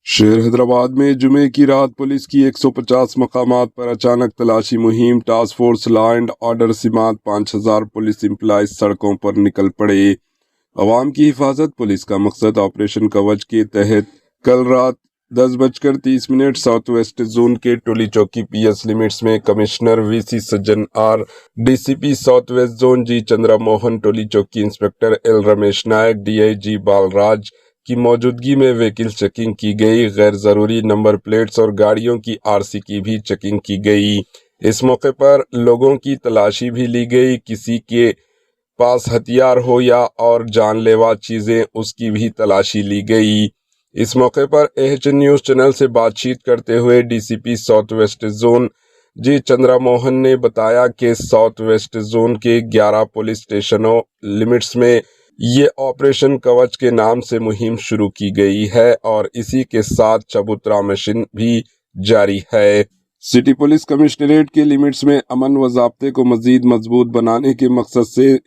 शेर हैदराबाद में जुमे की रात पुलिस की 150 मकामात पर अचानक तलाशी मुहिम। Task force law and order सिमात 5000 पुलिस एम्प्लॉइज सड़कों पर निकल पड़े। अवाम की हिफाजत पुलिस का मकसद। ऑपरेशन कवच के तहत कल रात 10:30 साउथ वेस्ट जोन के टोली चौकी पीएस लिमिट्स में commissioner VC Sajjanar, DCP south west zone G Chandra Mohan, Tolichowki inspector L Ramesh Nayak, DIG Balraj की मौजूदगी में व्हीकल चेकिंग की गई। गैर जरूरी नंबर प्लेट्स और गाड़ियों की आरसी की भी चेकिंग की गई। इस मौके पर लोगों की तलाशी भी ली गई। किसी के पास हथियार हो या और जानलेवा चीजें, उसकी भी तलाशी ली गई। इस मौके पर एच न्यूज चैनल से बातचीत करते हुए DCP south west zone G Chandra Mohan ने बताया कि साउथ वेस्ट जोन के 11 पुलिस स्टेशनों लिमिट्स में ये ऑपरेशन कवच के नाम से मुहिम शुरू की गई है और इसी के साथ चबूतरा मिशन भी जारी है। सिटी पुलिस कमिश्नरेट के लिमिट्स में अमन व ज़ाब्ते को मजीद मजबूत बनाने के मकसद से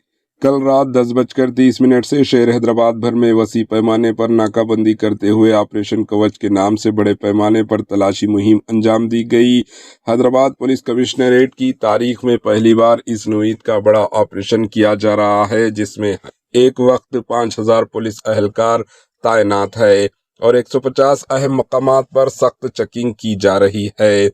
कल रात 10:30 से शहर हैदराबाद भर में वसी पैमाने पर नाकाबंदी करते हुए ऑपरेशन कवच के नाम से बड़े पैमाने पर तलाशी मुहिम अंजाम दी गई। हैदराबाद पुलिस कमिश्नरेट की तारीख में पहली बार इस नोईद का बड़ा ऑपरेशन किया जा रहा है, जिसमें एक वक्त 5000 पुलिस अहलकार तैनात है और 150 अहम मकामात पर सख्त चेकिंग की जा रही है।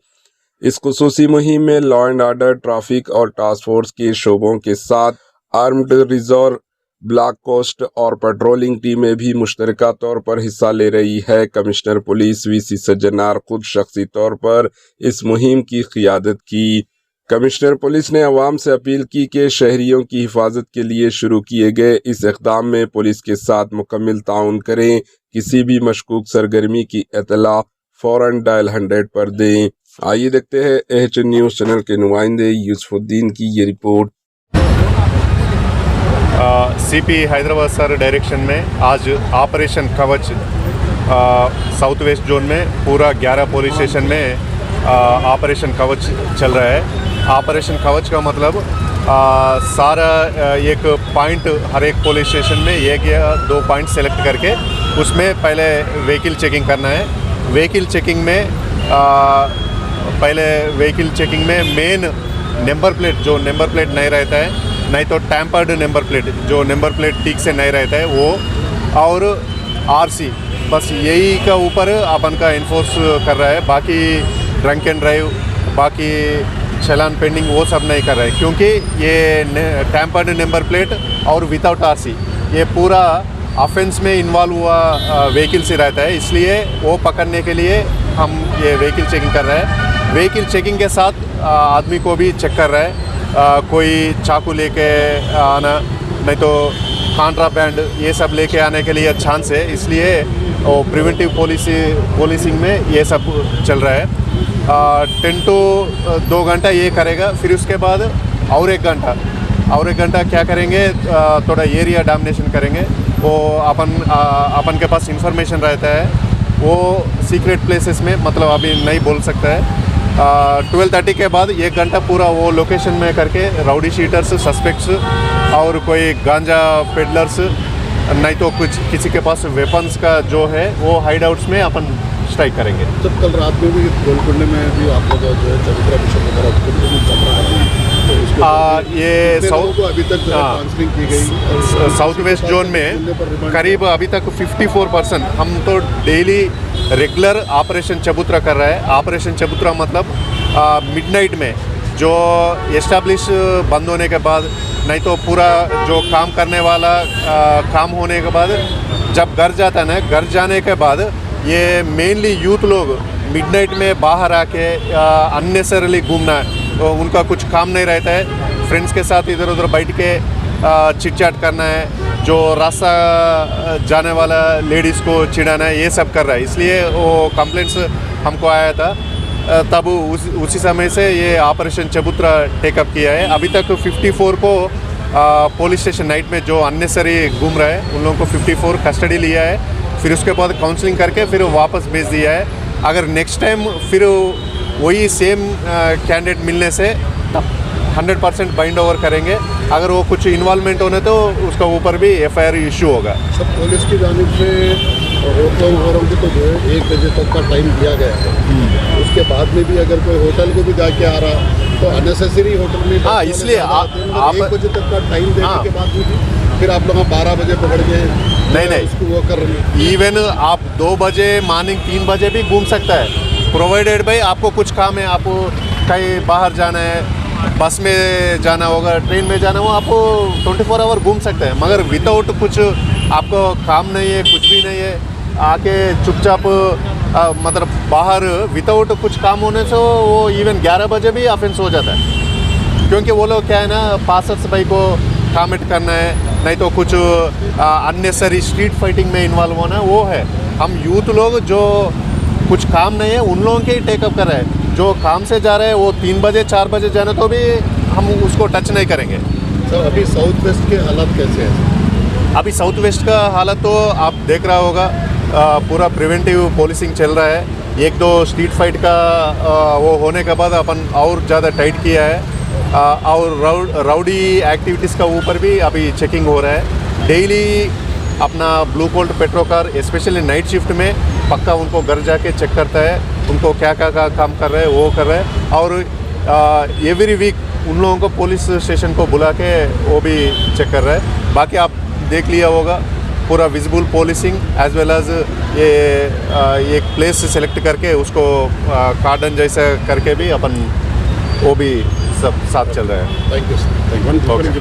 इस खुसूसी मुहिम में लॉ एंड ऑर्डर, ट्रैफिक और टास्क फोर्स के शोबों के साथ आर्म्ड रिजर्व, ब्लॉक कोस्ट और पेट्रोलिंग टीमें भी मुश्तरका तौर पर हिस्सा ले रही है। कमिश्नर पुलिस वीसी सज्जनार खुद शख्सी तौर पर इस मुहिम की क़ियादत की। कमिश्नर पुलिस ने अवाम से अपील की कि शहरियों की हिफाजत के लिए शुरू किए गए इस इक़दाम में पुलिस के साथ मुकम्मल ताउन करें। किसी भी मशकूक सरगर्मी की इत्तला फौरन डायल 100 पर दें। आइए देखते हैं एच न्यूज़ चैनल के नुमाइंदे यूसुफुद्दीन की ये report. CP Hyderabad sir direction में आज ऑपरेशन कवच साउथ वेस्ट जोन में पूरा 11 पुलिस स्टेशन में ऑपरेशन कवच चल रहा है। ऑपरेशन कवच का मतलब सारा एक पॉइंट, हर एक पुलिस स्टेशन में एक या 2 पॉइंट सेलेक्ट करके उसमें पहले व्हीकल चेकिंग करना है। व्हीकल चेकिंग में पहले व्हीकल चेकिंग में मेन नंबर प्लेट, जो नंबर प्लेट नहीं रहता है, नहीं तो टैम्पर्ड नंबर प्लेट, जो नंबर प्लेट ठीक से नहीं रहता है वो, और आरसी, बस यही का ऊपर अपन का इन्फोर्स कर रहा है। बाकी ड्रंक एंड ड्राइव, बाकी चलान पेंडिंग वो सब नहीं कर रहा है, क्योंकि ये टैम्पर्ड नंबर प्लेट और विदाउट आरसी ये पूरा ऑफेंस में इन्वॉल्व हुआ व्हीकल से रहता है। इसलिए वो पकड़ने के लिए हम ये व्हीकल चेकिंग कर रहे हैं। व्हीकल चेकिंग के साथ आदमी को भी चेक कर रहा है। कोई चाकू लेके आना, नहीं तो कॉन्ट्राबैंड, ये सब लेके आने के लिए चांस है। इसलिए वो प्रिवेंटिव पुलिसिंग में ये सब चल रहा है। 10 to 2 घंटा ये करेगा, फिर उसके बाद और 1 घंटा क्या करेंगे, थोड़ा एरिया डोमिनेशन करेंगे। वो अपन के पास इंफॉर्मेशन रहता है, वो सीक्रेट प्लेसेस में, मतलब अभी नहीं बोल सकता है। 12:30 के बाद 1 घंटा पूरा वो लोकेशन में करके राउडी शीटर्स, सस्पेक्ट्स और कोई गांजा पेडलर्स, नहीं तो कुछ किसी के पास वेपन्स का जो है वो हाइड आउट्स में अपन स्ट्राइक करेंगे। जब कल रात में भी गोलकुंडे में भी आप लोग जो है चबूतरा मिशन वगैरह चल रहा है, तो ये साउथ अभी तक काउंसलिंग की गई। साउथ वेस्ट जोन में करीब अभी तक 54% हम तो डेली रेगुलर ऑपरेशन चबूतरा कर रहा है। ऑपरेशन चबूतरा मतलब मिडनाइट में जो एस्टैब्लिश बंद होने के बाद, नहीं तो पूरा जो काम करने वाला काम होने के बाद जब घर जाता है ना, घर जाने के बाद ये मेनली यूथ लोग मिडनाइट में बाहर आके अननेसेसरली घूमना है, तो उनका कुछ काम नहीं रहता है। फ्रेंड्स के साथ इधर उधर बैठ के चिट चैट करना है, जो रास्ता जाने वाला लेडीज़ को चिढ़ाना है, ये सब कर रहा है। इसलिए वो कंप्लेंट्स हमको आया था, तब उसी समय से ये ऑपरेशन चबूतरा टेकअप किया है। अभी तक 54 को पुलिस स्टेशन नाइट में जो अननेसेसरी घूम रहा है उन लोगों को 54 कस्टडी लिया है। फिर उसके बाद काउंसलिंग करके फिर वापस भेज दिया है। अगर नेक्स्ट टाइम फिर वही सेम कैंडिडेट मिलने से 100% बाइंड ओवर करेंगे। अगर वो कुछ इन्वॉल्वमेंट होने तो उसका ऊपर भी FIR इशू होगा। सब पुलिस की जानिब से होटलों वगैरह को तो जो है 1 बजे तक का टाइम दिया गया है। उसके बाद में भी अगर कोई होटल को भी जाके आ रहा तो अननेसेसरी होटल में हाँ, इसलिए आप 1 बजे तक का टाइम देने हाँ। के बाद भी फिर आप लोग 12 बजे पकड़ के नहीं। उसको वो कर रहे हैं। इवन आप 2 बजे मॉर्निंग 3 बजे भी घूम सकता है, प्रोवाइडेड भाई आपको कुछ काम है, आपको कहीं बाहर जाना है, बस में जाना होगा, ट्रेन में जाना हो, आपको 24 आवर घूम सकते हैं। मगर विदाउट कुछ आपको काम नहीं है, कुछ भी नहीं है, आके चुपचाप मतलब बाहर विदाउट कुछ काम होने से वो इवन 11 बजे भी ऑफेंस हो जाता है। क्योंकि वो लोग क्या है ना, पासर्स भाई को कमेंट करना है, नहीं तो कुछ अननेसरी स्ट्रीट फाइटिंग में इन्वॉल्व होना है, वो है। हम यूथ लोग जो कुछ काम नहीं है उन लोगों के ही टेकअप कर रहे हैं। जो काम से जा रहे हैं वो 3 बजे 4 बजे जाना तो भी हम उसको टच नहीं करेंगे। सर अभी साउथ वेस्ट के हालात कैसे हैं? अभी साउथ वेस्ट का हालत तो आप देख रहा होगा, पूरा प्रिवेंटिव पोलिसिंग चल रहा है। 1-2 स्ट्रीट फाइट का वो होने के बाद अपन और ज़्यादा टाइट किया है, और राउडी एक्टिविटीज़ का ऊपर भी अभी चेकिंग हो रहा है। डेली अपना blue Colt petro car specially night shift में पक्का उनको घर जाके चेक करता है, उनको क्या क्या काम कर रहे हैं वो कर रहे हैं। और एवरी वीक उन लोगों को पुलिस स्टेशन को बुला के वो भी चेक कर रहा है। बाकी आप देख लिया होगा पूरा visible policing as well as ये एक प्लेस सेलेक्ट करके उसको कार्डन जैसा करके भी अपन वो भी सब साथ चल रहा है। Thank you sir. ओके।